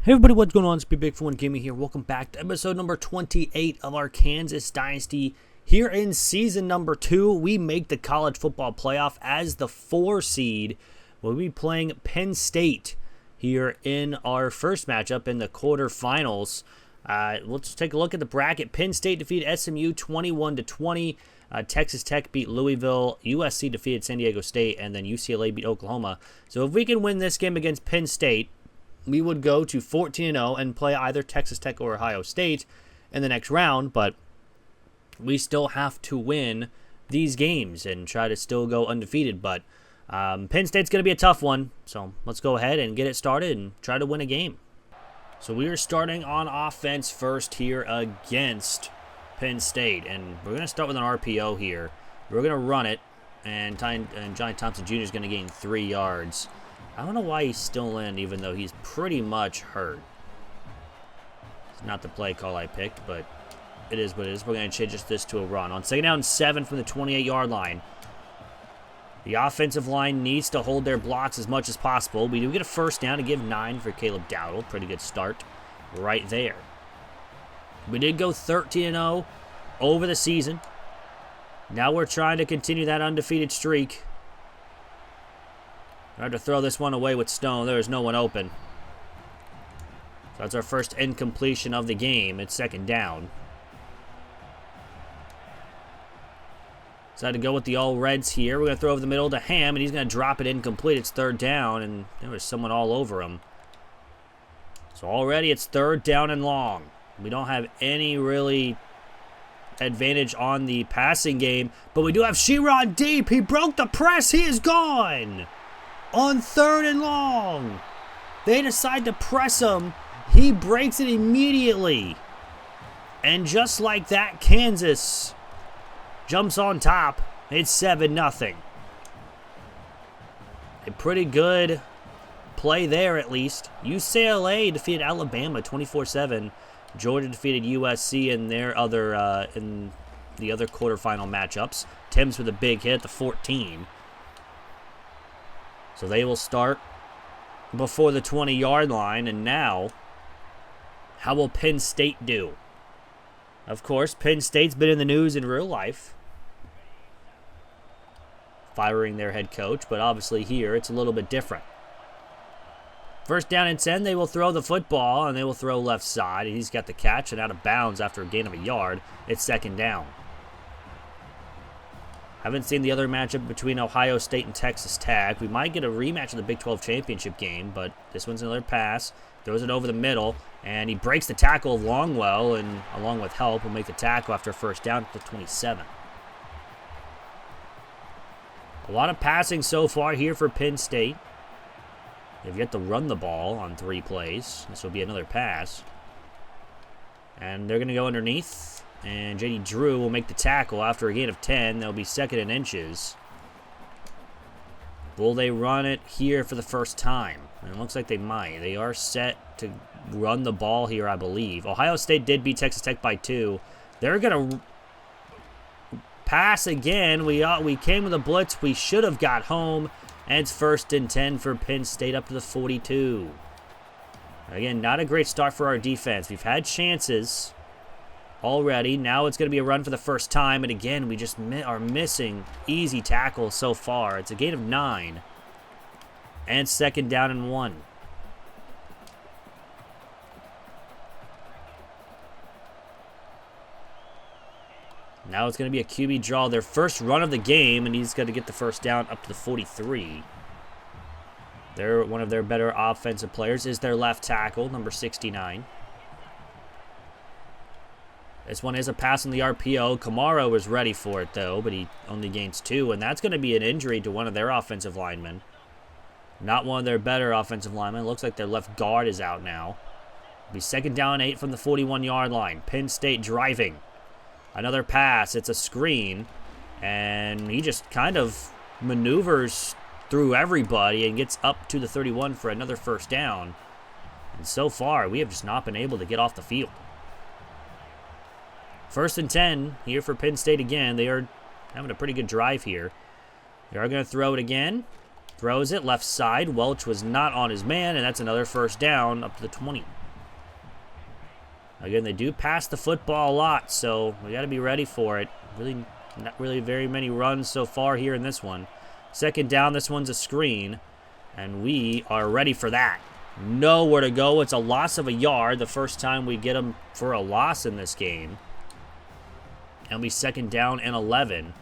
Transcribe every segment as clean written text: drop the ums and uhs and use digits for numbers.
Hey everybody, what's going on? It's Big for One Gaming here. Welcome back to episode number 28 of our Kansas Dynasty. Here in season number 2, we make the college football playoff as the 4 seed. We'll be playing Penn State here in our first matchup in the quarterfinals. Let's take a look at the bracket. Penn State defeated SMU 21-20. Texas Tech beat Louisville. USC defeated San Diego State, and then UCLA beat Oklahoma. So if we can win this game against Penn State, we would go to 14-0 and play either Texas Tech or Ohio State in the next round, but we still have to win these games and try to still go undefeated. But Penn State's going to be a tough one, so let's go ahead and get it started and try to win a game. So we are starting on offense first here against Penn State, and we're going to start with an RPO here. We're going to run it, and Johnny Thompson Jr. is going to gain 3 yards. I don't know why he's still in, even though he's pretty much hurt. It's not the play call I picked, but it is what it is. We're going to change this to a run. On 2nd down and 7 from the 28-yard line. The offensive line needs to hold their blocks as much as possible. We do get a first down to give 9 for Caleb Dowdle. Pretty good start right there. We did go 13-0 over the season. Now we're trying to continue that undefeated streak. I had to throw this one away with Stone. There was no one open. So that's our first incompletion of the game. It's 2nd down. So I had to go with the all Reds here. We're going to throw over the middle to Ham, and he's going to drop it incomplete. It's 3rd down, and there was someone all over him. So already it's 3rd down and long. We don't have any really advantage on the passing game, but we do have Sherrod deep. He broke the press. He is gone. On 3rd and long, they decide to press him. He breaks it immediately. And just like that, Kansas jumps on top. It's 7-0. A pretty good play there, at least. UCLA defeated Alabama 24-7. Georgia defeated USC in their other in the other quarterfinal matchups. Tim's with a big hit at the 14. So they will start before the 20-yard line. And now, how will Penn State do? Of course, Penn State's been in the news in real life, firing their head coach. But obviously here, it's a little bit different. 1st down and 10, they will throw the football, and they will throw left side. He's got the catch and out of bounds after a gain of a yard. It's 2nd down. Haven't seen the other matchup between Ohio State and Texas Tech. We might get a rematch of the Big 12 championship game, but this one's another pass. Throws it over the middle, and he breaks the tackle of Longwell, and along with help, will make the tackle after 1st down at the 27. A lot of passing so far here for Penn State. They've yet to run the ball on 3 plays. This will be another pass. And they're going to go underneath. And J.D. Drew will make the tackle after a gain of 10. They'll be 2nd in inches. Will they run it here for the first time? And it looks like they might. They are set to run the ball here, I believe. Ohio State did beat Texas Tech by 2. They're going to pass again. We came with a blitz. We should have got home. And it's 1st and 10 for Penn State up to the 42. Again, not a great start for our defense. We've had chances already. Now it's going to be a run for the first time. And again, we just are missing easy tackles so far. It's a gain of 9. And 2nd down and 1. Now it's going to be a QB draw. Their first run of the game, and he's going to get the 1st down up to the 43. They're one of their better offensive players is their left tackle, number 69. This one is a pass on the RPO. Kamara was ready for it, though, but he only gains 2, and that's going to be an injury to one of their offensive linemen. Not one of their better offensive linemen. Looks like their left guard is out now. It'll be 2nd down and 8 from the 41-yard line. Penn State driving. Another pass. It's a screen, and he just kind of maneuvers through everybody and gets up to the 31 for another 1st down. And so far, we have just not been able to get off the field. 1st and 10 here for Penn State again. They are having a pretty good drive here. They are going to throw it again. Throws it left side. Welch was not on his man, and that's another first down up to the 20. Again, they do pass the football a lot, so we got to be ready for it. Really, not really very many runs so far here in this one. Second down, this one's a screen, and we are ready for that. Nowhere to go. It's a loss of a yard, the first time we get them for a loss in this game. And we second down and 11.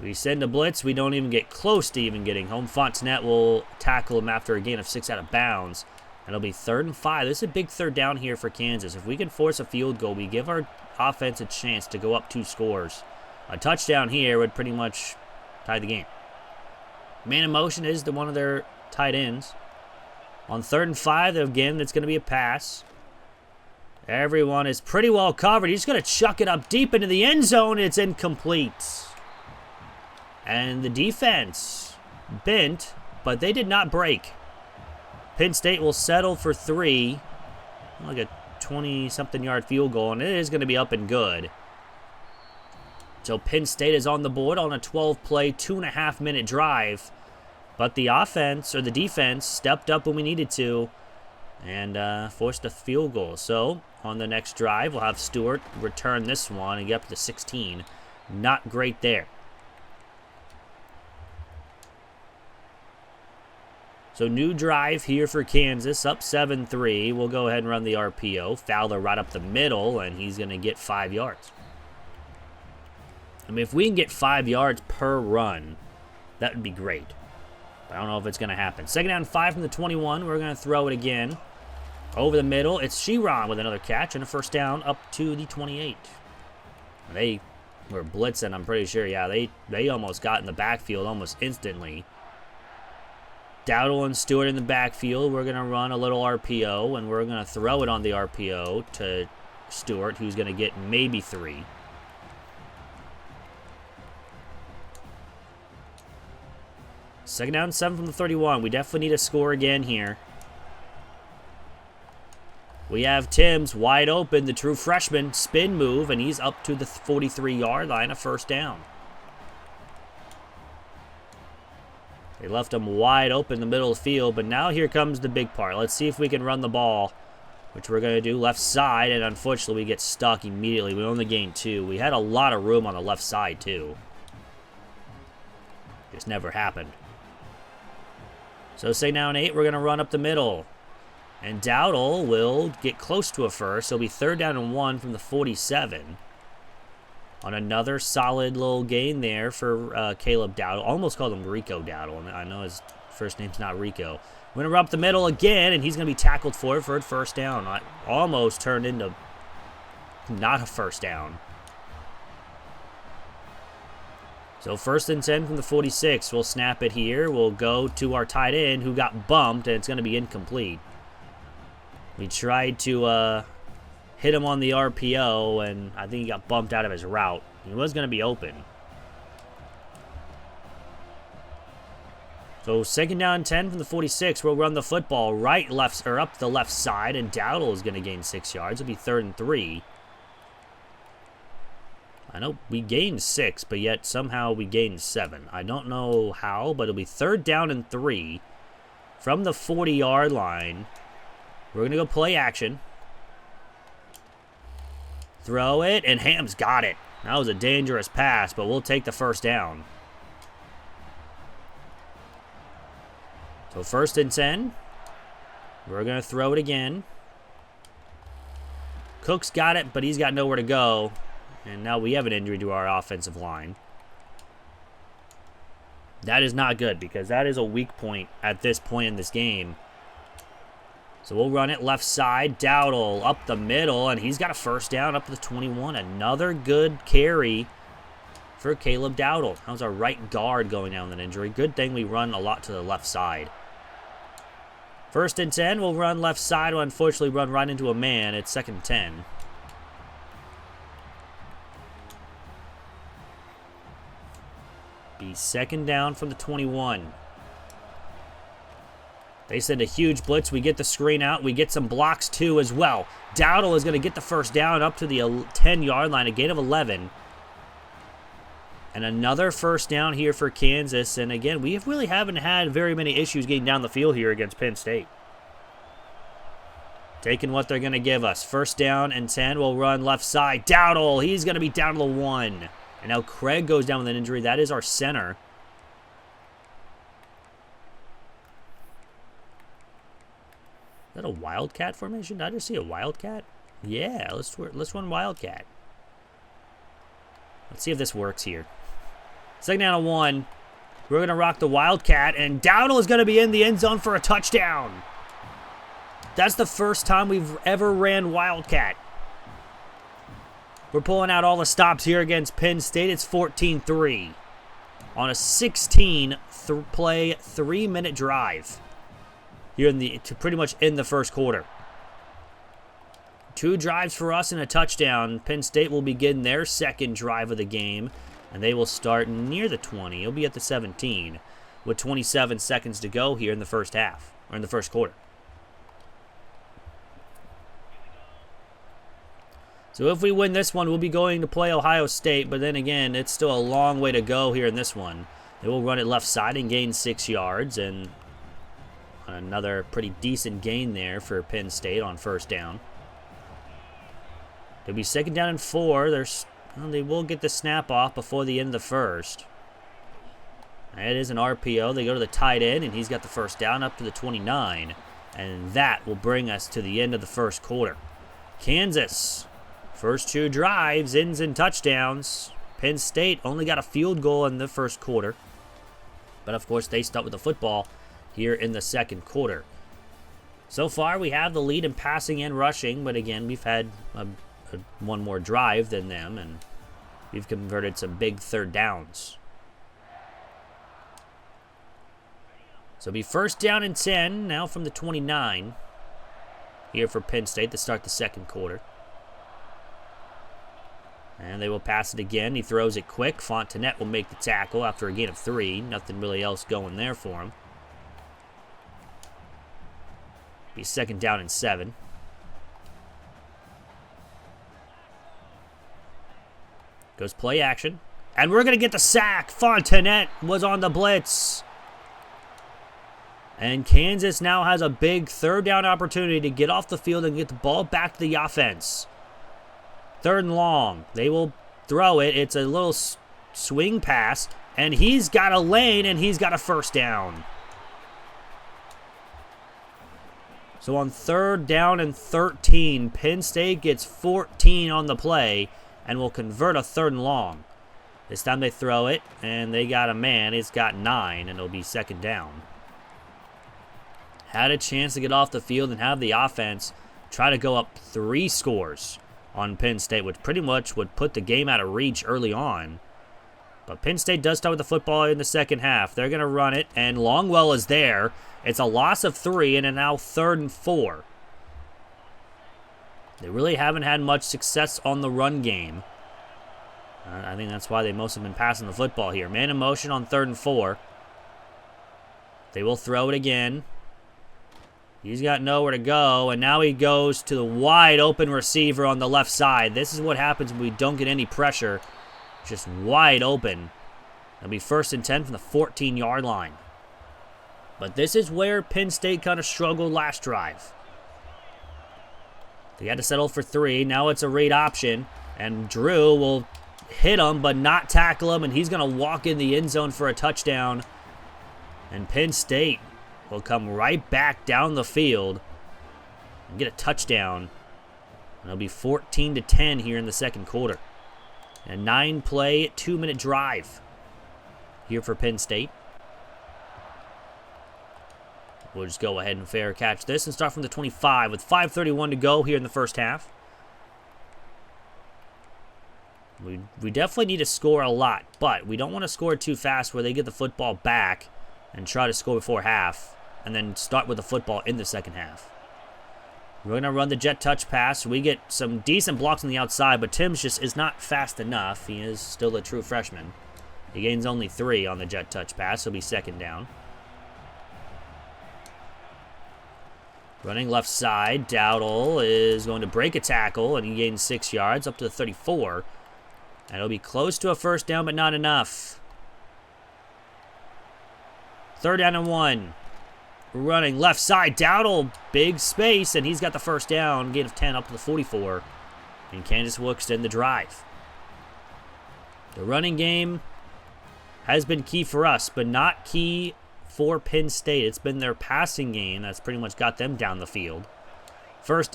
We send a blitz. We don't even get close to even getting home. Fontenette will tackle him after a gain of 6 out of bounds. And it'll be 3rd and 5. This is a big third down here for Kansas. If we can force a field goal, we give our offense a chance to go up 2 scores. A touchdown here would pretty much tie the game. Man in motion is one of their tight ends. On 3rd and 5, again, that's going to be a pass. Everyone is pretty well covered. He's going to chuck it up deep into the end zone. It's incomplete. And the defense bent, but they did not break. Penn State will settle for 3. Like a 20-something yard field goal, and it is going to be up and good. So Penn State is on the board on a 12-play, 2.5-minute drive. But the offense, or the defense, stepped up when we needed to and forced a field goal. So on the next drive, we'll have Stewart return this one and get up to 16. Not great there. So new drive here for Kansas, up 7-3. We'll go ahead and run the RPO. Fowler right up the middle, and he's going to get 5 yards. I mean, if we can get 5 yards per run, that would be great. But I don't know if it's going to happen. Second down 5 from the 21. We're going to throw it again. Over the middle, it's Sheeran with another catch and a first down up to the 28. They were blitzing, I'm pretty sure. Yeah, they almost got in the backfield almost instantly. Dowdle and Stewart in the backfield. We're going to run a little RPO, and we're going to throw it on the RPO to Stewart, who's going to get maybe 3. Second down, 7 from the 31. We definitely need a score again here. We have Timms wide open, the true freshman, spin move, and he's up to the 43-yard line, a first down. They left him wide open in the middle of the field, but now here comes the big part. Let's see if we can run the ball, which we're going to do left side, and unfortunately we get stuck immediately. We only gained 2. We had a lot of room on the left side, too. Just never happened. So second down 8, we're going to run up the middle. And Dowdle will get close to a first. It'll be 3rd down and 1 from the 47. On another solid little gain there for Caleb Dowdle. Almost called him Rico Dowdle, and I know his first name's not Rico. We're going to run up the middle again, and he's going to be tackled for a first down. I almost turned into not a first down. So 1st and 10 from the 46. We'll snap it here. We'll go to our tight end who got bumped, and it's going to be incomplete. We tried to hit him on the RPO, and I think he got bumped out of his route. He was going to be open. So 2nd down 10 from the 46. We'll run the football up the left side, and Dowdle is going to gain 6 yards. It'll be 3rd and 3. I know we gained 6, but yet somehow we gained 7. I don't know how, but it'll be 3rd down and 3 from the 40-yard line. We're going to go play action. Throw it, and Ham's got it. That was a dangerous pass, but we'll take the first down. So 1st and 10. We're going to throw it again. Cook's got it, but he's got nowhere to go. And now we have an injury to our offensive line. That is not good, because that is a weak point at this point in this game. So we'll run it left side. Dowdle up the middle, and he's got a first down up to the 21. Another good carry for Caleb Dowdle. That was our right guard going down with an injury. Good thing we run a lot to the left side. 1st and 10. We'll run left side. We'll unfortunately run right into a man. It's 2nd and 10. Be 2nd down from the 21. They send a huge blitz. We get the screen out. We get some blocks too as well. Dowdle is going to get the first down up to the 10-yard line, a gain of 11. And another first down here for Kansas. And again, we really haven't had very many issues getting down the field here against Penn State. Taking what they're going to give us. First down and 10. We'll run left side. Dowdle, he's going to be down to the 1. And now Craig goes down with an injury. That is our center. Is that a Wildcat formation? Did I just see a Wildcat? Yeah, let's run Wildcat. Let's see if this works here. Second down and 1. We're going to rock the Wildcat, and Dowdle is going to be in the end zone for a touchdown. That's the first time we've ever ran Wildcat. We're pulling out all the stops here against Penn State. It's 14-3 on a 16-play, 3-minute drive here to pretty much end the first quarter. 2 drives for us and a touchdown. Penn State will begin their second drive of the game, and they will start near the 20. It'll be at the 17 with 27 seconds to go here in the first half, or in the first quarter. So if we win this one, we'll be going to play Ohio State, but then again, it's still a long way to go here in this one. They will run it left side and gain 6 yards, and another pretty decent gain there for Penn State on first down. They'll be second down and 4. They will get the snap off before the end of the first. It is an RPO. They go to the tight end, and he's got the first down up to the 29. And that will bring us to the end of the first quarter. Kansas, first 2 drives, ends in touchdowns. Penn State only got a field goal in the first quarter. But, of course, they start with the football here in the second quarter. So far, we have the lead in passing and rushing, but again, we've had one more drive than them, and we've converted some big third downs. So it'll be first down and 10 now from the 29 here for Penn State to start the second quarter. And they will pass it again. He throws it quick. Fontenette will make the tackle after a gain of 3. Nothing really else going there for him. Be second down and 7. Goes play action. And we're going to get the sack. Fontenette was on the blitz. And Kansas now has a big third down opportunity to get off the field and get the ball back to the offense. Third and long. They will throw it. It's a little swing pass. And he's got a lane and he's got a first down. So on third down and 13, Penn State gets 14 on the play and will convert a third and long. This time they throw it, and they got a man. It's got 9, and it'll be second down. Had a chance to get off the field and have the offense try to go up 3 scores on Penn State, which pretty much would put the game out of reach early on. But Penn State does start with the football in the second half. They're going to run it, and Longwell is there. It's a loss of 3, and now third and 4. They really haven't had much success on the run game. I think that's why they most have been passing the football here. Man in motion on third and 4. They will throw it again. He's got nowhere to go, and now he goes to the wide open receiver on the left side. This is what happens when we don't get any pressure. Just wide open. It'll be first and 10 from the 14-yard line. But this is where Penn State kind of struggled last drive. They had to settle for 3. Now it's a read option, and Drew will hit him but not tackle him, and he's going to walk in the end zone for a touchdown. And Penn State will come right back down the field and get a touchdown. And it'll be 14-10 here in the second quarter. A 9-play, 2-minute drive here for Penn State. We'll just go ahead and fair catch this and start from the 25 with 5:31 to go here in the first half. We definitely need to score a lot, but we don't want to score too fast where they get the football back and try to score before half and then start with the football in the second half. We're going to run the jet touch pass. We get some decent blocks on the outside, but Timms just is not fast enough. He is still a true freshman. He gains only 3 on the jet touch pass. He'll be second down. Running left side, Dowdle is going to break a tackle, and he gains 6 yards up to the 34. And it'll be close to a first down, but not enough. 3rd down and 1. Running left side, Dowdle, big space, and he's got the first down. Gain of 10 up to the 44. And Kansas will extend the drive. The running game has been key for us, but not key for Penn State. It's been their passing game that's pretty much got them down the field. 1st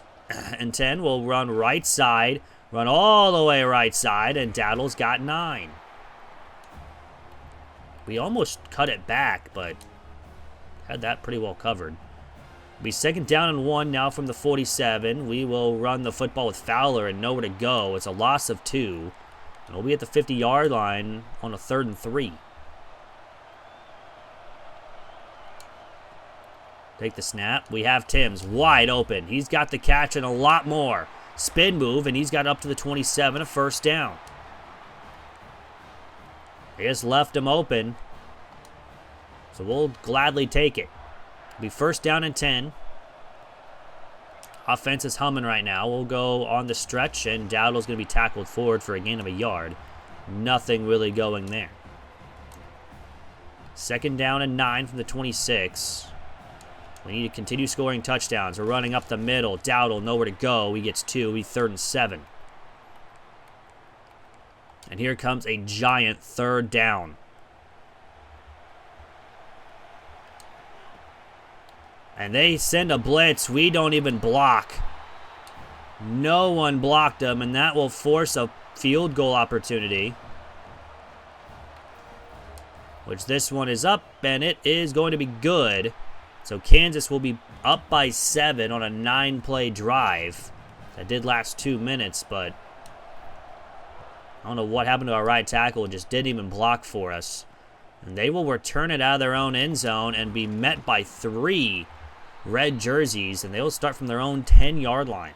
and 10, we'll run right side, run all the way right side, and Dowdle's got 9. We almost cut it back, but had that pretty well covered. It'll be 2nd down and 1 now from the 47. We will run the football with Fowler and nowhere to go. It's a loss of 2. And we'll be at the 50-yard line on a 3rd and 3. Take the snap. We have Timms wide open. He's got the catch and a lot more. Spin move, and he's got up to the 27, a first down. They just left him open. So we'll gladly take it. It'll be 1st down and 10. Offense is humming right now. We'll go on the stretch, and Dowdle's going to be tackled forward for a gain of a yard. Nothing really going there. 2nd down and 9 from the 26. We need to continue scoring touchdowns. We're running up the middle. Dowdle, nowhere to go. He gets 2. He's 3rd and 7. And here comes a giant 3rd down. And they send a blitz. We don't even block. No one blocked them, and that will force a field goal opportunity. Which this one is up, and it is going to be good. So Kansas will be up by 7 on a 9-play drive. That did last 2 minutes, but I don't know what happened to our right tackle. It just didn't even block for us. And they will return it out of their own end zone and be met by 3 red jerseys, and they will start from their own 10-yard line.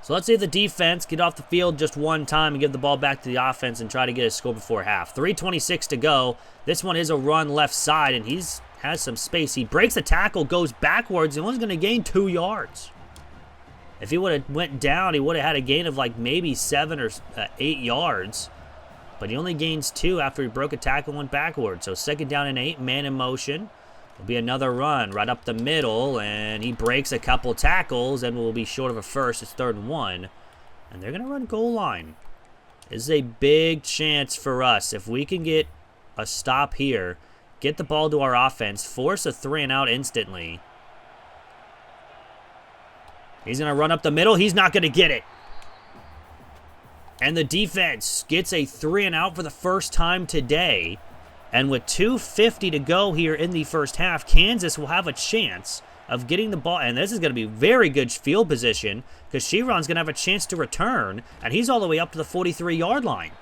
So let's see if the defense get off the field just one time and give the ball back to the offense and try to get a score before half. 3:26 to go. This one is a run left side, and has some space. He breaks the tackle, goes backwards, and was going to gain 2 yards. If he would have went down, he would have had a gain of like maybe 7 or 8 yards. But he only gains 2 after he broke a tackle and went backwards. So 2nd down and 8, man in motion. Will be another run right up the middle, and he breaks a couple tackles and will be short of a first. It's 3rd and 1, and they're going to run goal line. This is a big chance for us. If we can get a stop here, get the ball to our offense, force a 3-and-out instantly. He's going to run up the middle. He's not going to get it. And the defense gets a 3-and-out for the first time today. And with 2:50 to go here in the first half, Kansas will have a chance of getting the ball. And this is going to be very good field position because Sheron's going to have a chance to return. And he's all the way up to the 43-yard line.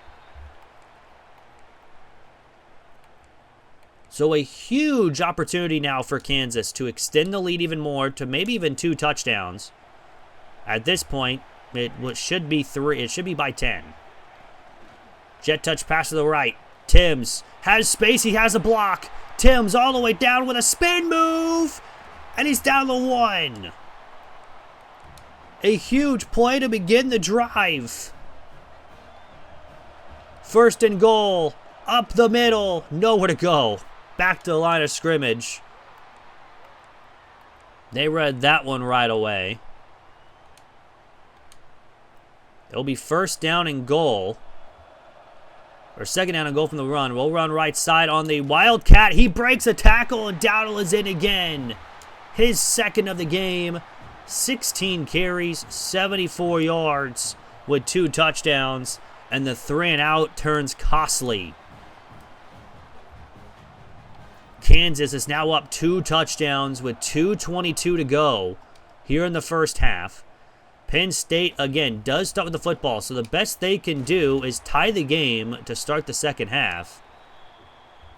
So a huge opportunity now for Kansas to extend the lead even more to maybe even 2 touchdowns. At this point, it should be 3. It should be by 10. Jet touch pass to the right. Timms has space. He has a block. Timms all the way down with a spin move. And he's down to 1. A huge play to begin the drive. 1st and goal. Up the middle. Nowhere to go. Back to the line of scrimmage. They read that one right away. It'll be 1st down and goal. Or 2nd down and goal from the run. We'll run right side on the Wildcat. He breaks a tackle, and Dowdle is in again. His 2nd of the game. 16 carries, 74 yards with 2 touchdowns. And the 3-and-out turns costly. Kansas is now up 2 touchdowns with 2:22 to go here in the first half. Penn State, again, does start with the football, so the best they can do is tie the game to start the second half.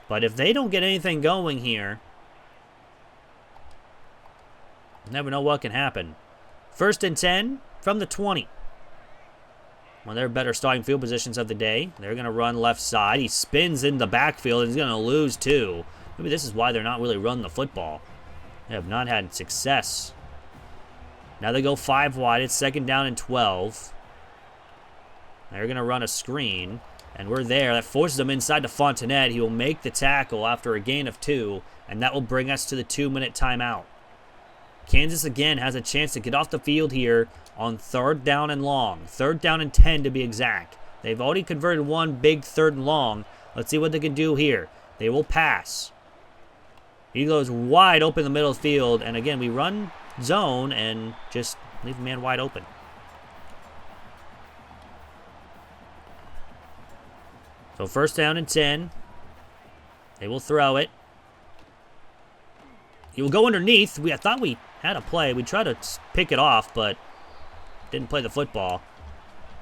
But if they don't get anything going here, you never know what can happen. 1st and 10 from the 20. One of their better starting field positions of the day. They're going to run left side. He spins in the backfield, and he's going to lose 2. Maybe this is why they're not really running the football. They have not had success. Now they go 5 wide. It's 2nd down and 12. They're going to run a screen, and we're there. That forces them inside to Fontenette. He will make the tackle after a gain of 2, and that will bring us to the 2-minute timeout. Kansas, again, has a chance to get off the field here on 3rd down and long. 3rd down and 10 to be exact. They've already converted one big 3rd and long. Let's see what they can do here. They will pass. He goes wide open in the middle of the field, and again, we run zone and just leave the man wide open. So 1st down and 10. They will throw it. He will go underneath. I thought we had a play. We tried to pick it off, but didn't play the football.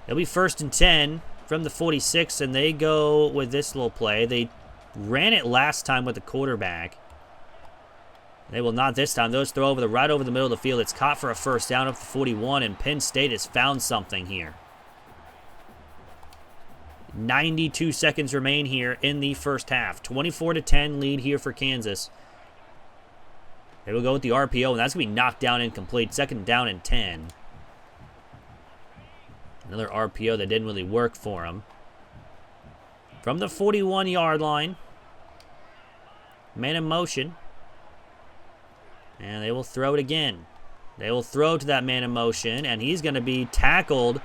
It'll be 1st and 10 from the 46, and they go with this little play. They ran it last time with the quarterback. They will not this time. Those throw right over the middle of the field. It's caught for a 1st down up to 41, and Penn State has found something here. 92 seconds remain here in the 1st half. 24-10 lead here for Kansas. They will go with the RPO, and that's going to be knocked down incomplete. 2nd down and 10. Another RPO that didn't really work for him. From the 41-yard line. Man in motion. And they will throw it again. They will throw to that man in motion, and he's going to be tackled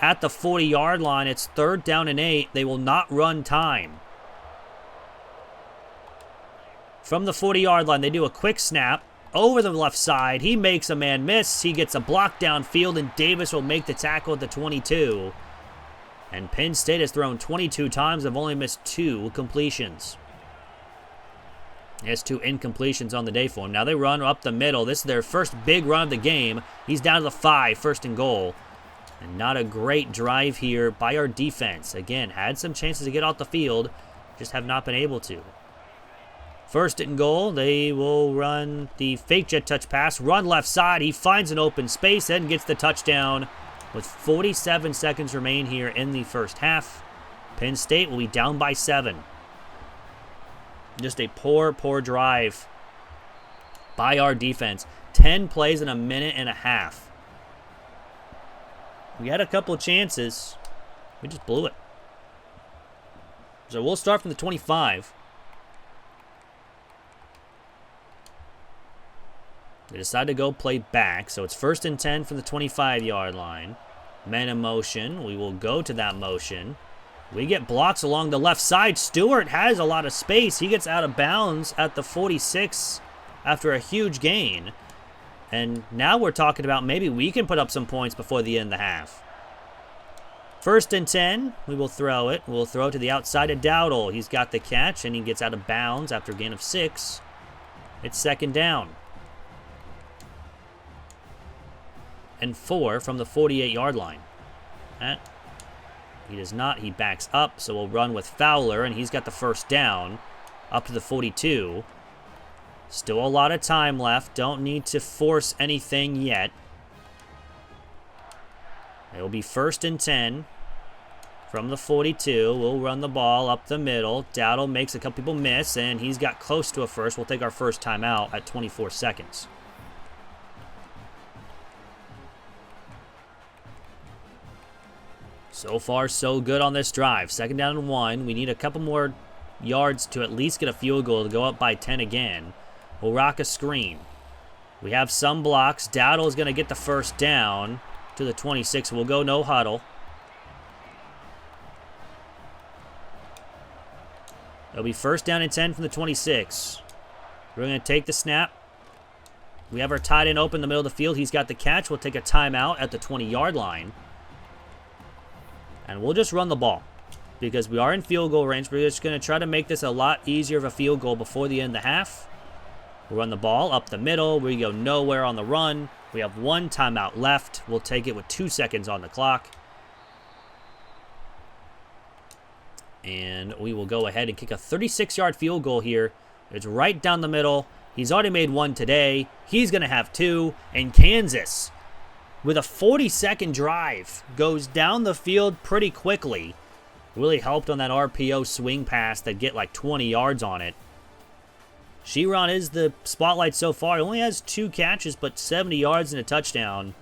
at the 40-yard line. It's 3rd down and 8. They will not run time. From the 40-yard line, they do a quick snap over the left side. He makes a man miss. He gets a block downfield, and Davis will make the tackle at the 22. And Penn State has thrown 22 times. They've only missed 2 completions. He has 2 incompletions on the day for him. Now they run up the middle. This is their first big run of the game. He's down to the 5, 1st and goal. And not a great drive here by our defense. Again, had some chances to get off the field, just have not been able to. 1st and goal, they will run the fake jet touch pass, run left side. He finds an open space and gets the touchdown with 47 seconds remain here in the 1st half. Penn State will be down by 7. Just a poor drive by our defense. 10 plays in a minute and a half. We had a couple of chances. We just blew it. So we'll start from the 25. They decide to go play back. So it's 1st and 10 from the 25-yard line. Man in motion. We will go to that motion. We get blocks along the left side. Stewart has a lot of space. He gets out of bounds at the 46 after a huge gain. And now we're talking about maybe we can put up some points before the end of the half. 1st and 10. We will throw it. We'll throw it to the outside of Dowdle. He's got the catch, and he gets out of bounds after a gain of 6. It's 2nd down. And 4 from the 48-yard line. He does not. He backs up, so we'll run with Fowler, and he's got the 1st down up to the 42. Still a lot of time left. Don't need to force anything yet. It will be 1st and 10 from the 42. We'll run the ball up the middle. Dowdle makes a couple people miss, and he's got close to a first. We'll take our first timeout at 24 seconds. So far, so good on this drive. 2nd down and 1. We need a couple more yards to at least get a field goal to go up by 10 again. We'll rock a screen. We have some blocks. Dowdle is going to get the 1st down to the 26. We'll go no huddle. It'll be 1st down and 10 from the 26. We're going to take the snap. We have our tight end open in the middle of the field. He's got the catch. We'll take a timeout at the 20-yard line. And we'll just run the ball because we are in field goal range. We're just going to try to make this a lot easier of a field goal before the end of the half. We'll run the ball up the middle. We go nowhere on the run. We have 1 timeout left. We'll take it with 2 seconds on the clock. And we will go ahead and kick a 36-yard field goal here. It's right down the middle. He's already made 1 today. He's going to have 2. And Kansas, with a 40-second drive, goes down the field pretty quickly. Really helped on that RPO swing pass that get like 20 yards on it. Sheeran is the spotlight so far. He only has 2 catches, but 70 yards and a touchdown.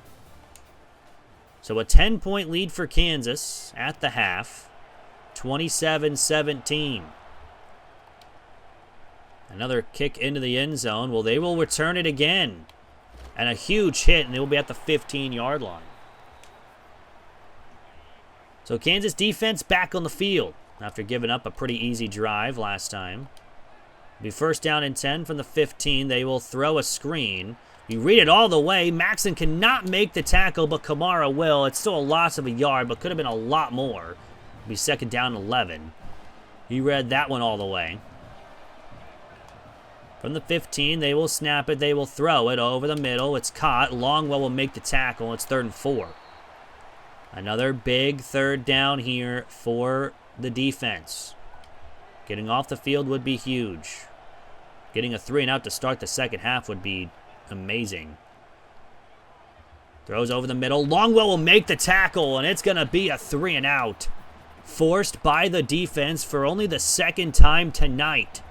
So a 10-point lead for Kansas at the half. 27-17. Another kick into the end zone. Well, they will return it again. And a huge hit, and they will be at the 15-yard line. So Kansas defense back on the field after giving up a pretty easy drive last time. It'll be first down and 10 from the 15. They will throw a screen. You read it all the way. Maxson cannot make the tackle, but Kamara will. It's still a loss of a yard, but could have been a lot more. It'll be second down and 11. He read that one all the way. From the 15, they will snap it. They will throw it over the middle. It's caught. Longwell will make the tackle. It's 3rd and 4. Another big third down here for the defense. Getting off the field would be huge. Getting a 3-and-out to start the second half would be amazing. Throws over the middle. Longwell will make the tackle, and it's going to be a 3-and-out. Forced by the defense for only the second time tonight.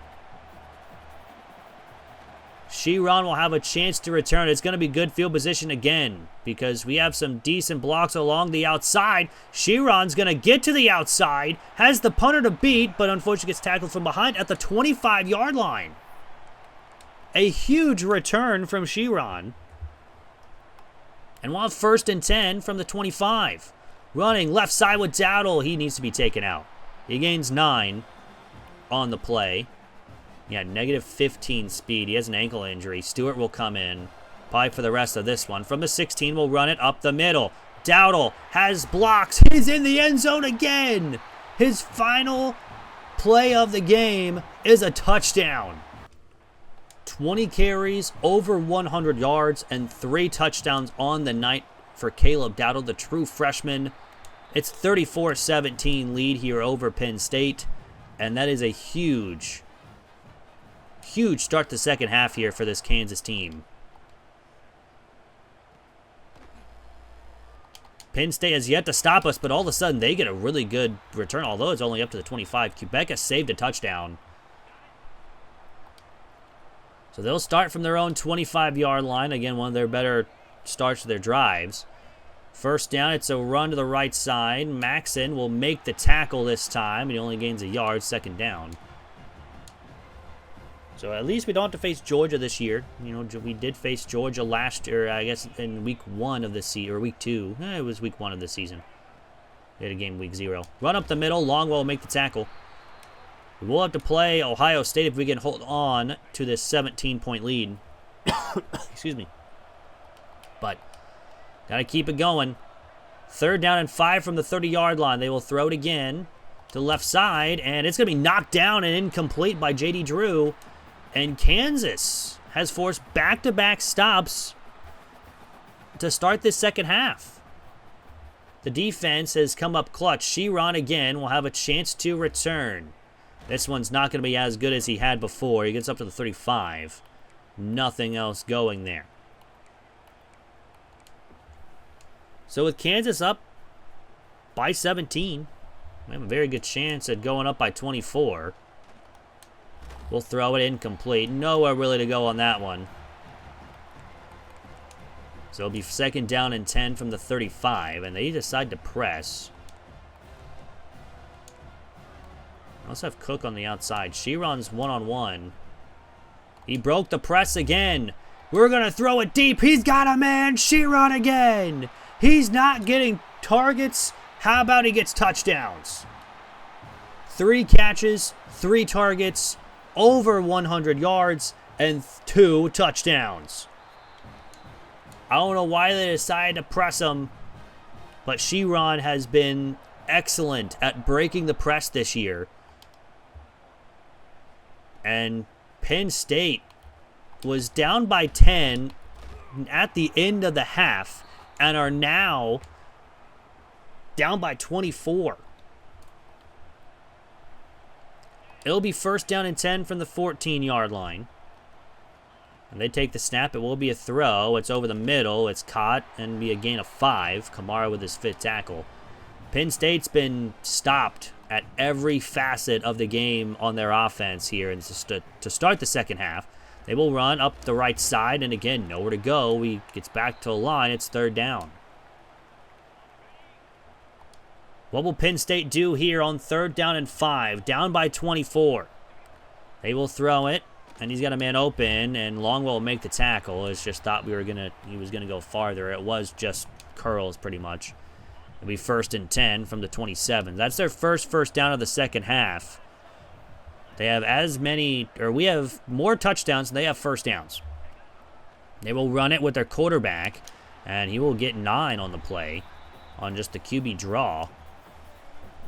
Sheeran will have a chance to return. It's going to be good field position again because we have some decent blocks along the outside. Sheeran's going to get to the outside, has the punter to beat, but unfortunately gets tackled from behind at the 25-yard line. A huge return from Sheeran. And we'll have first and 10 from the 25. Running left side with Dowdle. He needs to be taken out. He gains 9 on the play. Yeah, negative 15 speed. He has an ankle injury. Stewart will come in. Probably for the rest of this one. From the 16, we'll run it up the middle. Dowdle has blocks. He's in the end zone again. His final play of the game is a touchdown. 20 carries, over 100 yards, and 3 touchdowns on the night for Caleb Dowdle, the true freshman. It's 34-17 lead here over Penn State, and that is a huge start to second half here for this Kansas team. Penn State has yet to stop us, but all of a sudden they get a really good return, although it's only up to the 25. Quebec has saved a touchdown. So they'll start from their own 25-yard line. Again, one of their better starts to their drives. First down, it's a run to the right side. Maxson will make the tackle this time. He only gains a yard, second down. So at least we don't have to face Georgia this year. You know, we did face Georgia last year, I guess, in week 1 of the season, or week 2. It was week 1 of the season. We had a game week 0. Run up the middle. Longwell will make the tackle. We'll have to play Ohio State if we can hold on to this 17-point lead. Excuse me. But got to keep it going. Third down and 5 from the 30-yard line. They will throw it again to the left side, and it's going to be knocked down and incomplete by J.D. Drew. And Kansas has forced back-to-back stops to start this second half. The defense has come up clutch. Sheeran again will have a chance to return. This one's not going to be as good as he had before. He gets up to the 35. Nothing else going there. So with Kansas up by 17, we have a very good chance at going up by 24. We'll throw it incomplete. Nowhere really to go on that one. So it'll be second down and 10 from the 35, and they decide to press. I also have Cook on the outside. Sheeran's one-on-one. He broke the press again. We're going to throw it deep. He's got a man. Sheeran again. He's not getting targets. How about he gets touchdowns? 3 catches, 3 targets, over 100 yards, and 2 touchdowns. I don't know why they decided to press him, but Sheeran has been excellent at breaking the press this year. And Penn State was down by 10 at the end of the half and are now down by 24. It'll be first down and 10 from the 14-yard line. And they take the snap. It will be a throw. It's over the middle. It's caught and be a gain of 5. Kamara with his 5th tackle. Penn State's been stopped at every facet of the game on their offense here. And to start the second half, they will run up the right side. And again, nowhere to go. He gets back to the line. It's third down. What will Penn State do here on 3rd down and 5? Down by 24. They will throw it. And he's got a man open. And Longwell will make the tackle. It's just thought he was going to go farther. It was just curls pretty much. It'll be 1st and 10 from the 27. That's their first down of the second half. They have we have more touchdowns than they have first downs. They will run it with their quarterback, and he will get 9 on the play on just the QB draw.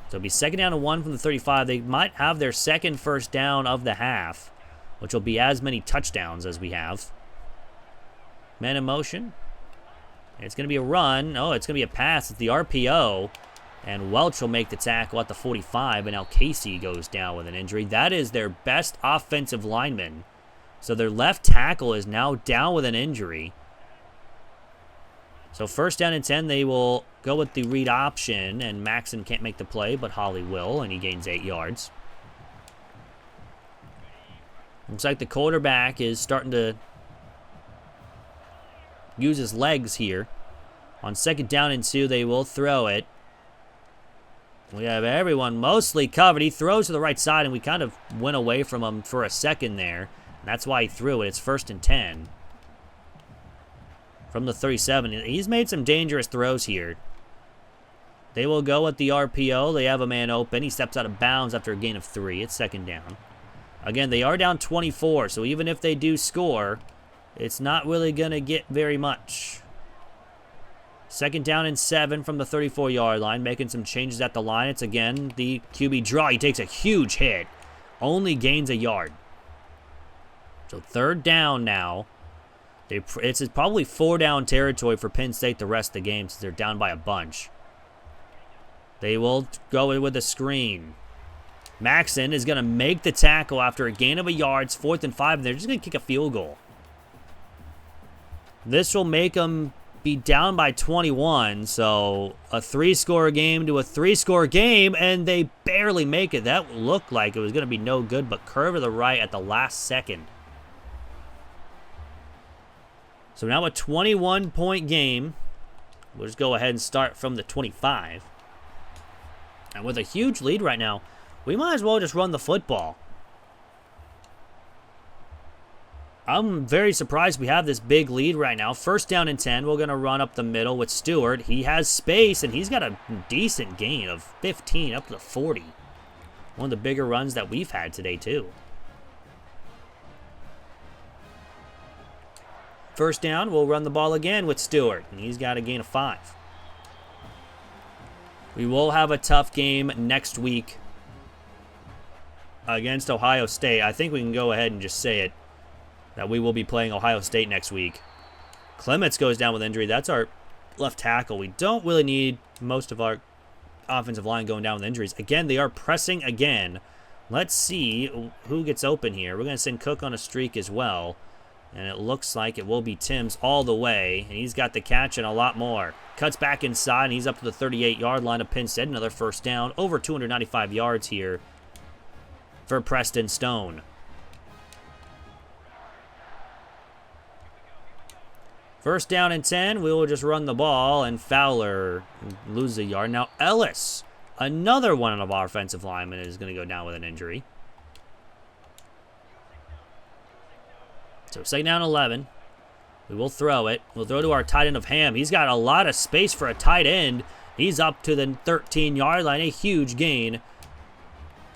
So it'll be 2nd down and 1 from the 35. They might have their second first down of the half, which will be as many touchdowns as we have. Man in motion. It's going to be a run. Oh, it's going to be a pass. It's the RPO. And Welch will make the tackle at the 45. And now Casey goes down with an injury. That is their best offensive lineman. So their left tackle is now down with an injury. So 1st down and 10, they will go with the read option. And Maxon can't make the play, but Holly will. And he gains 8 yards. Looks like the quarterback is starting to use his legs here. On 2nd down and 2, they will throw it. We have everyone mostly covered. He throws to the right side, and we kind of went away from him for a second there. And that's why he threw it. It's 1st and 10. From the 37. He's made some dangerous throws here. They will go with the RPO. They have a man open. He steps out of bounds after a gain of 3. It's 2nd down. Again, they are down 24, so even if they do score, it's not really going to get very much. 2nd down and 7 from the 34-yard line, making some changes at the line. It's again the QB draw. He takes a huge hit, only gains a yard. So 3rd down now. It's probably 4-down territory for Penn State the rest of the game since they're down by a bunch. They will go in with a screen. Maxon is going to make the tackle after a gain of a yard. It's 4th and 5, and they're just going to kick a field goal. This will make them be down by 21, so a 3-score game to a 3-score game, and they barely make it. That looked like it was going to be no good, but curve to the right at the last second. So now a 21-point game. We'll just go ahead and start from the 25. And with a huge lead right now, we might as well just run the football. I'm very surprised we have this big lead right now. 1st down and 10. We're going to run up the middle with Stewart. He has space, and he's got a decent gain of 15 up to the 40. One of the bigger runs that we've had today, too. 1st down, we'll run the ball again with Stewart, and he's got a gain of 5. We will have a tough game next week against Ohio State. I think we can go ahead and just say it, that we will be playing Ohio State next week. Clements goes down with injury. That's our left tackle. We don't really need most of our offensive line going down with injuries. Again, they are pressing again. Let's see who gets open here. We're going to send Cook on a streak as well. And it looks like it will be Timms all the way. And he's got the catch and a lot more. Cuts back inside, and he's up to the 38-yard line of Penn State. Another 1st down. Over 295 yards here for Preston Stone. 1st down and 10. We will just run the ball, and Fowler loses a yard. Now Ellis, another one of our offensive linemen, is going to go down with an injury. So 2nd down 11. We will throw it. We'll throw to our tight end of Ham. He's got a lot of space for a tight end. He's up to the 13-yard line. A huge gain.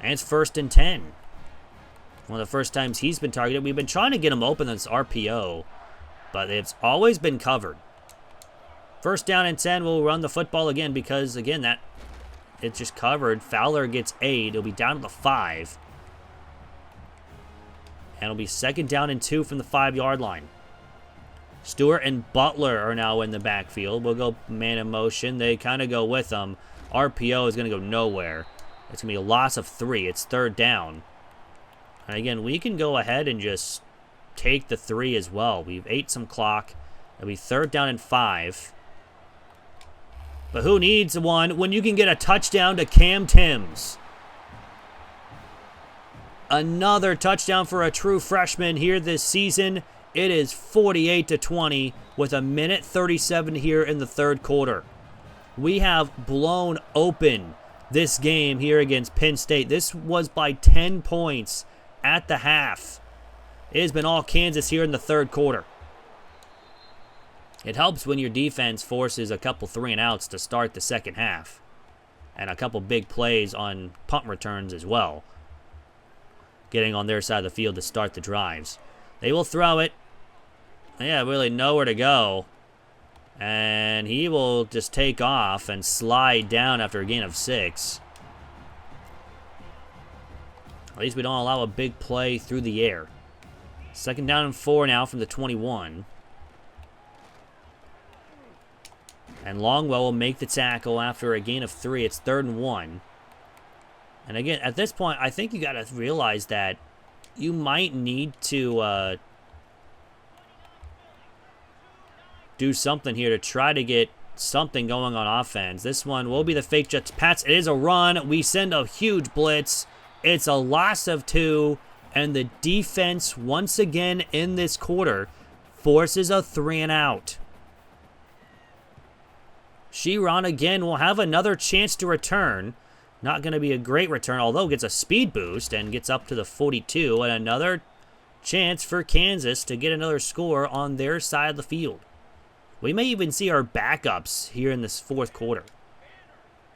And it's 1st and 10. One of the first times he's been targeted. We've been trying to get him open on this RPO, but it's always been covered. 1st down and 10. We'll run the football again because, again, it's just covered. Fowler gets 8. It'll be down to the 5. And it'll be 2nd down and 2 from the 5-yard line. Stewart and Butler are now in the backfield. We'll go man in motion. They kind of go with them. RPO is going to go nowhere. It's going to be a loss of 3. It's 3rd down. And again, we can go ahead and just take the 3 as well. We've ate some clock. It'll be 3rd down and 5. But who needs one when you can get a touchdown to Cam Timms? Another touchdown for a true freshman here this season. It is 48-20 with 1:37 here in the third quarter. We have blown open this game here against Penn State. This was by 10 points at the half. It has been all Kansas here in the third quarter. It helps when your defense forces a couple 3-and-outs to start the second half. And a couple big plays on punt returns as well. Getting on their side of the field to start the drives. They will throw it. Yeah, really nowhere to go. And he will just take off and slide down after a gain of 6. At least we don't allow a big play through the air. 2nd down and 4 now from the 21. And Longwell will make the tackle after a gain of 3. It's 3rd and 1. And again, at this point, I think you got to realize that you might need to do something here to try to get something going on offense. This one will be the fake jet pass. It is a run. We send a huge blitz. It's a loss of 2. And the defense, once again in this quarter, forces a 3-and-out. Sheeran again will have another chance to return. Not going to be a great return, although gets a speed boost and gets up to the 42. And another chance for Kansas to get another score on their side of the field. We may even see our backups here in this fourth quarter.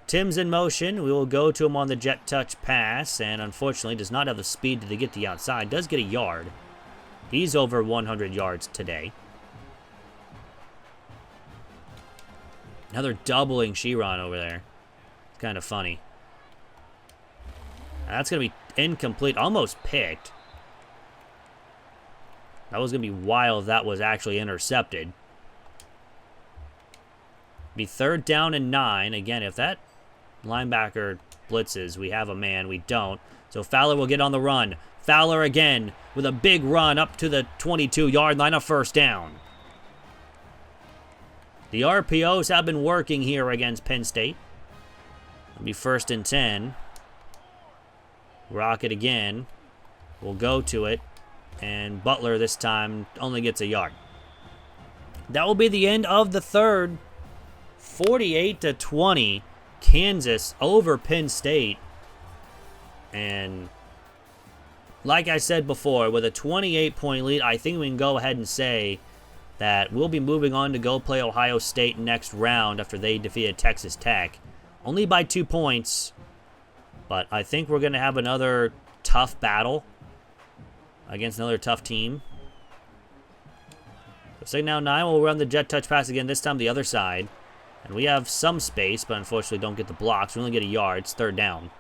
Tim's in motion. We will go to him on the jet touch pass, and unfortunately does not have the speed to get the outside. Does get a yard. He's over 100 yards today. Another doubling Sheeran over there. It's kind of funny. That's going to be incomplete. Almost picked. That was going to be wild if that was actually intercepted. Be 3rd down and 9. Again, if that linebacker blitzes, we have a man. We don't. So Fowler will get on the run. Fowler again with a big run up to the 22-yard line, a 1st down. The RPOs have been working here against Penn State. It'll be 1st and 10. Rocket again. We'll go to it. And Butler this time only gets a yard. That will be the end of the third. 48-20. Kansas over Penn State. And like I said before, with a 28-point lead, I think we can go ahead and say that we'll be moving on to go play Ohio State next round after they defeated Texas Tech. Only by 2 points. But I think we're going to have another tough battle against another tough team. So 2nd down 9, we'll run the jet touch pass again, this time the other side. And we have some space, but unfortunately don't get the blocks. We only get a yard. It's 3rd down.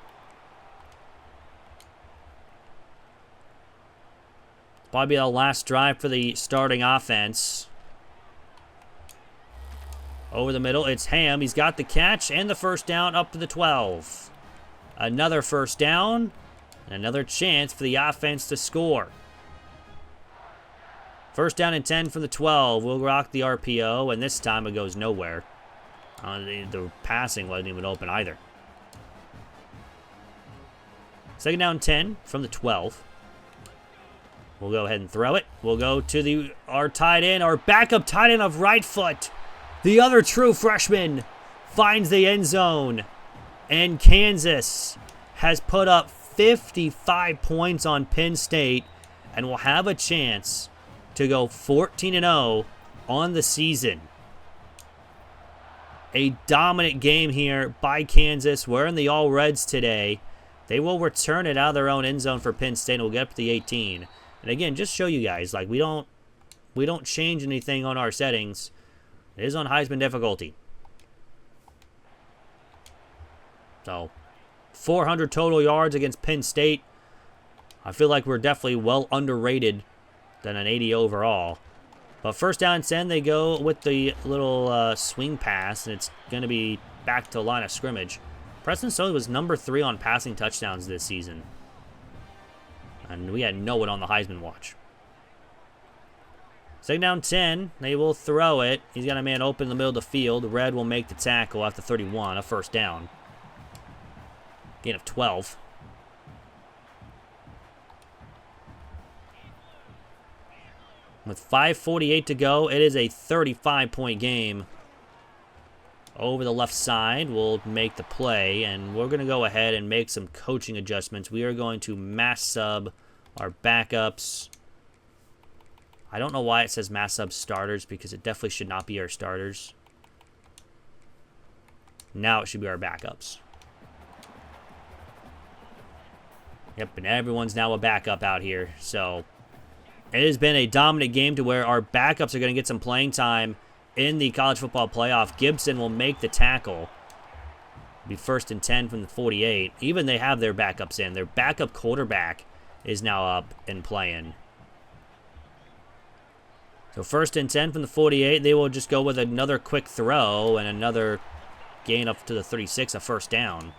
Probably the last drive for the starting offense. Over the middle, it's Ham. He's got the catch and the 1st down up to the 12. Another 1st down. And another chance for the offense to score. 1st down and 10 from the 12. We'll rock the RPO, and this time it goes nowhere. The passing wasn't even open either. 2nd down 10 from the 12. We'll go ahead and throw it. We'll go to our tight end, our backup tight end of right foot. The other true freshman finds the end zone. And Kansas has put up 55 points on Penn State and will have a chance to go 14-0 on the season. A dominant game here by Kansas. We're in the All-Reds today. They will return it out of their own end zone for Penn State. We'll get up to the 18. And again, just show you guys, like we don't change anything on our settings. It is on Heisman difficulty. So, 400 total yards against Penn State. I feel like we're definitely well underrated than an 80 overall. But 1st down and 10, they go with the little swing pass, and it's going to be back to line of scrimmage. Preston Stone was number 3 on passing touchdowns this season. And we had no one on the Heisman watch. Second down 10. They will throw it. He's got a man open in the middle of the field. Red will make the tackle after 31, a first down. Gain of 12. With 5:48 to go, it is a 35-point game. Over the left side, we'll make the play, and we're going to go ahead and make some coaching adjustments. We are going to mass sub our backups. I don't know why it says mass sub starters, because it definitely should not be our starters. Now it should be our backups. Yep, and everyone's now a backup out here. So it has been a dominant game to where our backups are going to get some playing time in the college football playoff. Gibson will make the tackle. Be 1st and 10 from the 48. Even they have their backups in. Their backup quarterback is now up and playing. So 1st and 10 from the 48. They will just go with another quick throw and another gain up to the 36, a first down.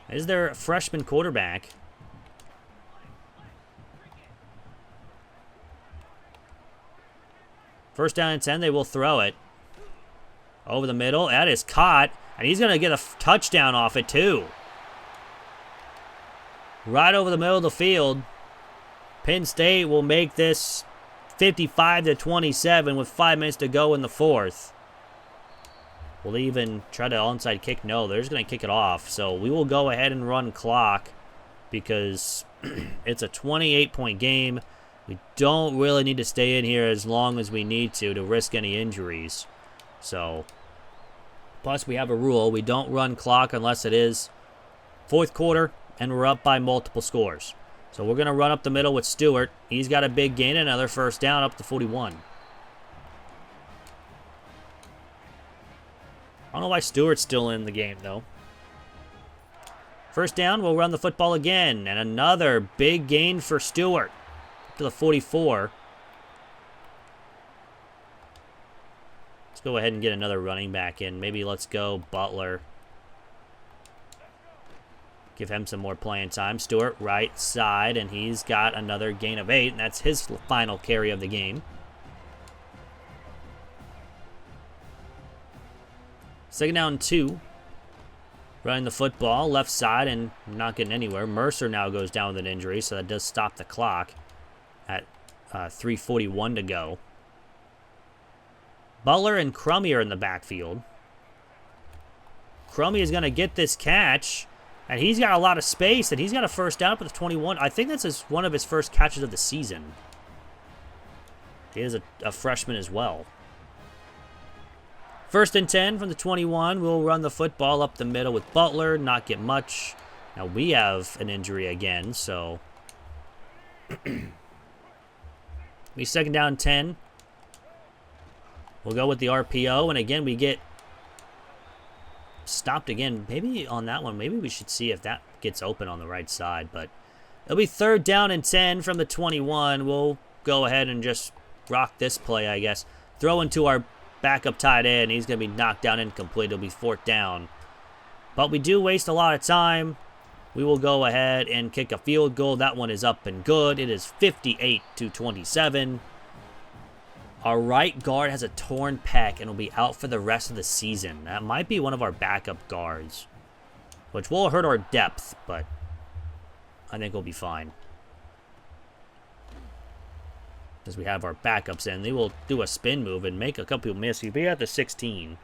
Is their freshman quarterback. First down and 10, they will throw it. Over the middle, that is caught, and he's going to get a touchdown off it too. Right over the middle of the field. Penn State will make this 55-27 with 5 minutes to go in the fourth. Will even try to onside kick? No, they're just going to kick it off. So we will go ahead and run clock because it's a 28-point game. We don't really need to stay in here as long as we need to risk any injuries. So, plus we have a rule. We don't run clock unless it is fourth quarter and we're up by multiple scores. So we're going to run up the middle with Stewart. He's got a big gain, another first down up to 41. I don't know why Stewart's still in the game, though. First down, we'll run the football again. And another big gain for Stewart. To the 44. Let's go ahead and get another running back in. Maybe let's go Butler. Give him some more playing time. Stewart, right side, and he's got another gain of 8. And that's his final carry of the game. Second down 2. Running the football, left side, and not getting anywhere. Mercer now goes down with an injury, so that does stop the clock at 3:41 to go. Butler and Crummy are in the backfield. Crummy is going to get this catch, and he's got a lot of space, and he's got a first down up at the 21. I think that's one of his first catches of the season. He is a freshman as well. 1st and 10 from the 21. We'll run the football up the middle with Butler, not get much. Now we have an injury again, so be 2nd down 10. We'll go with the RPO, and again we get stopped again. Maybe on that one, maybe we should see if that gets open on the right side, but it'll be 3rd down and 10 from the 21. We'll go ahead and just rock this play, I guess. Throw into our backup tight end. He's going to be knocked down incomplete. It'll be 4th down. But we do waste a lot of time. We will go ahead and kick a field goal. That one is up and good. It is 58-27. Our right guard has a torn pec and will be out for the rest of the season. That might be one of our backup guards, which will hurt our depth, but I think we'll be fine. As we have our backups in, they will do a spin move and make a couple people miss. He'll be at the 16.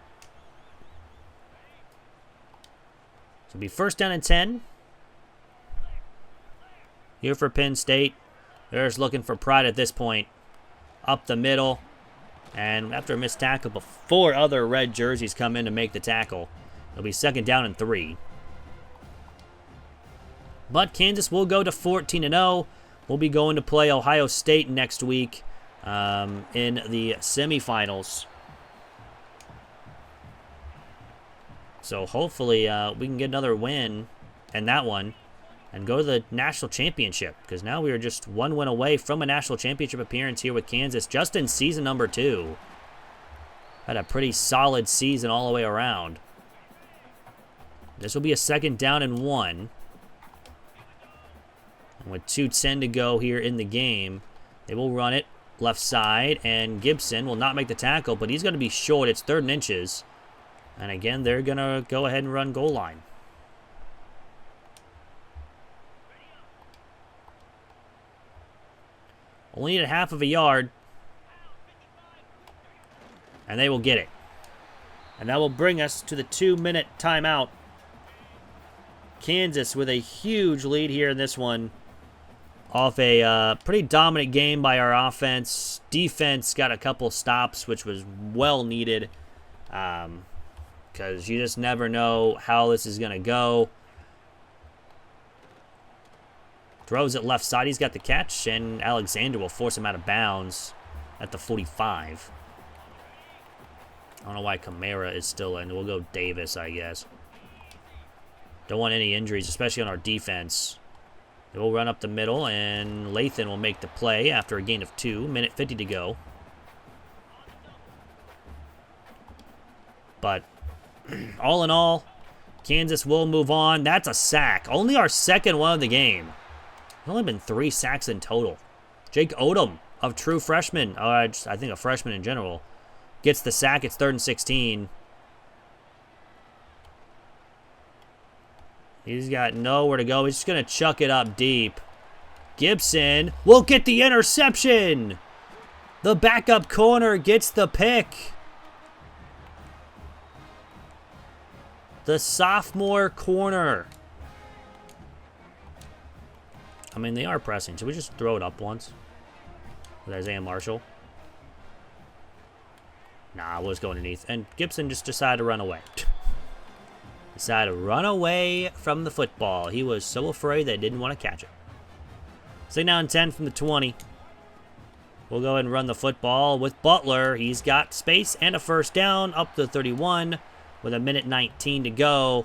So it'll be 1st down and 10. Here for Penn State. They're just looking for pride at this point. Up the middle. And after a missed tackle, before other red jerseys come in to make the tackle, it'll be 2nd down and 3. But Kansas will go to 14-0. We'll be going to play Ohio State next week in the semifinals. So hopefully we can get another win in that one and go to the national championship, because now we are just one win away from a national championship appearance here with Kansas just in season number 2. Had a pretty solid season all the way around. This will be a 2nd down and 1. And with 2:10 to go here in the game, they will run it. left side, and Gibson will not make the tackle, but he's going to be short. It's 3rd and inches. And again, they're going to go ahead and run goal line. Only need a half of a yard. And they will get it. And that will bring us to the 2-minute timeout. Kansas with a huge lead here in this one. Off a pretty dominant game by our offense. Defense got a couple stops, which was well needed. Because you just never know how this is going to go. Throws it left side. He's got the catch, and Alexander will force him out of bounds at the 45. I don't know why Kamara is still in. We'll go Davis, I guess. Don't want any injuries, especially on our defense. We'll run up the middle, and Lathan will make the play after a gain of 2. Minute 50 to go. But all in all, Kansas will move on. That's a sack. Only our 2nd one of the game. There's only been 3 sacks in total. Jake Odom, of true freshman, I think a freshman in general, gets the sack. It's 3rd and 16. He's got nowhere to go. He's just going to chuck it up deep. Gibson will get the interception. The backup corner gets the pick. The sophomore corner. I mean, they are pressing. Should we just throw it up once? With Isaiah Marshall? Nah, we'll just go underneath. And Gibson just decided to run away. Decided to run away from the football. He was so afraid they didn't want to catch it. 2nd down and 10 from the 20. We'll go ahead and run the football with Butler. He's got space and a 1st down up to 31 with a minute 19 to go.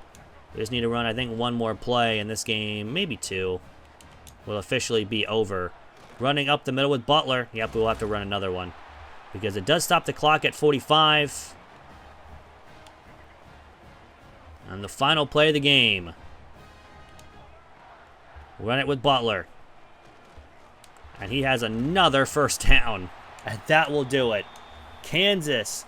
We just need to run, I think, 1 more play in this game, maybe 2. Will officially be over. Running up the middle with Butler. Yep, we'll have to run another one because it does stop the clock at 45. And the final play of the game. Run it with Butler. And he has another 1st down. And that will do it. Kansas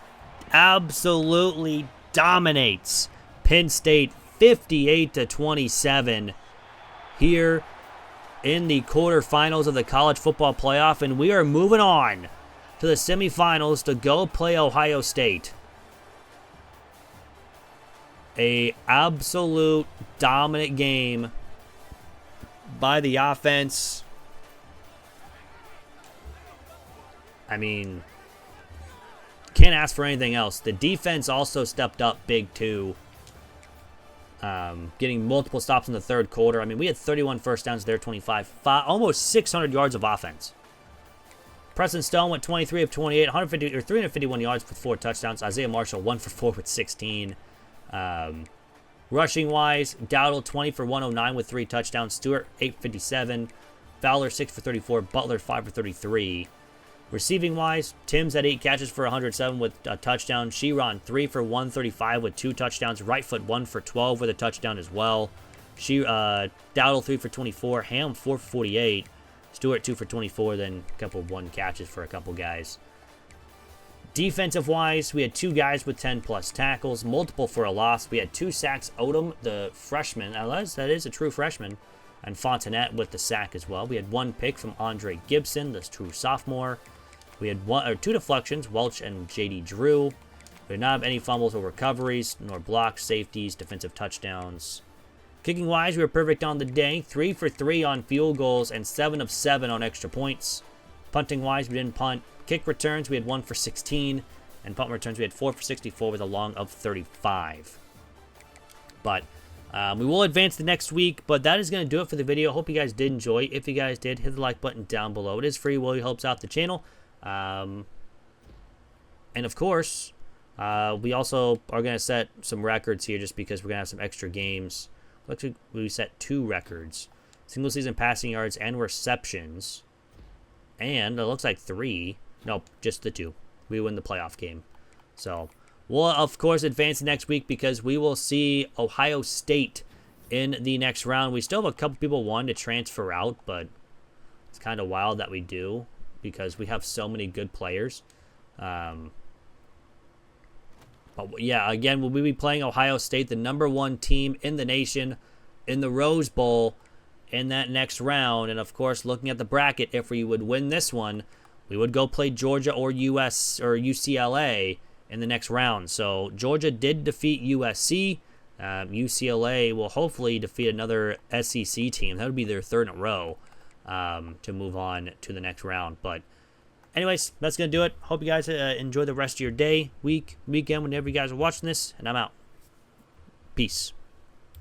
absolutely dominates Penn State 58-27 here in the quarterfinals of the college football playoff. And we are moving on to the semifinals to go play Ohio State. A absolute dominant game by the offense. I mean, can't ask for anything else. The defense also stepped up big too. Getting multiple stops in the 3rd quarter. I mean, we had 31 1st downs there, 25. Almost 600 yards of offense. Preston Stone went 23 of 28, 351 yards with 4 touchdowns. Isaiah Marshall 1 for 4 with 16. Rushing wise, Dowdle 20 for 109 with 3 touchdowns. Stewart 857. Fowler 6 for 34. Butler 5 for 33. Receiving wise, Timms had 8 catches for 107 with a touchdown. Sheeron 3 for 135 with 2 touchdowns. Rightfoot 1 for 12 with a touchdown as well. Dowdle 3 for 24. Ham 4 for 48. Stewart 2 for 24. Then a couple of 1 catches for a couple guys. Defensive wise, we had 2 guys with 10 plus tackles, multiple for a loss. We had 2 sacks. Odom, the freshman, that is a true freshman, and Fontenette with the sack as well. We had 1 pick from Andre Gibson, the true sophomore. We had 2 deflections, Welch and J.D. Drew. We did not have any fumbles or recoveries, nor blocks, safeties, defensive touchdowns. Kicking wise, we were perfect on the day, 3 for 3 on field goals and 7 of 7 on extra points. Punting wise, we didn't punt. Kick returns, we had 1 for 16. And punt returns, we had 4 for 64 with a long of 35. But we will advance the next week. But that is going to do it for the video. Hope you guys did enjoy. If you guys did, hit the like button down below. It is free. Really helps out the channel. And of course, we also are going to set some records here just because we're going to have some extra games. Actually, we set 2 records. Single season passing yards and receptions. And it looks like 3. Nope, just the 2. We win the playoff game. So, we'll, of course, advance next week because we will see Ohio State in the next round. We still have a couple people wanting to transfer out, but it's kind of wild that we do. because we have so many good players. But yeah, again, we'll be playing Ohio State, the #1 team in the nation, in the Rose Bowl in that next round. And of course, looking at the bracket, if we would win this one, we would go play Georgia or UCLA in the next round. So Georgia did defeat USC. UCLA will hopefully defeat another SEC team. That would be their 3rd in a row to move on to the next round. But anyways, that's going to do it. Hope you guys enjoy the rest of your day, week, weekend, whenever you guys are watching this. And I'm out. Peace.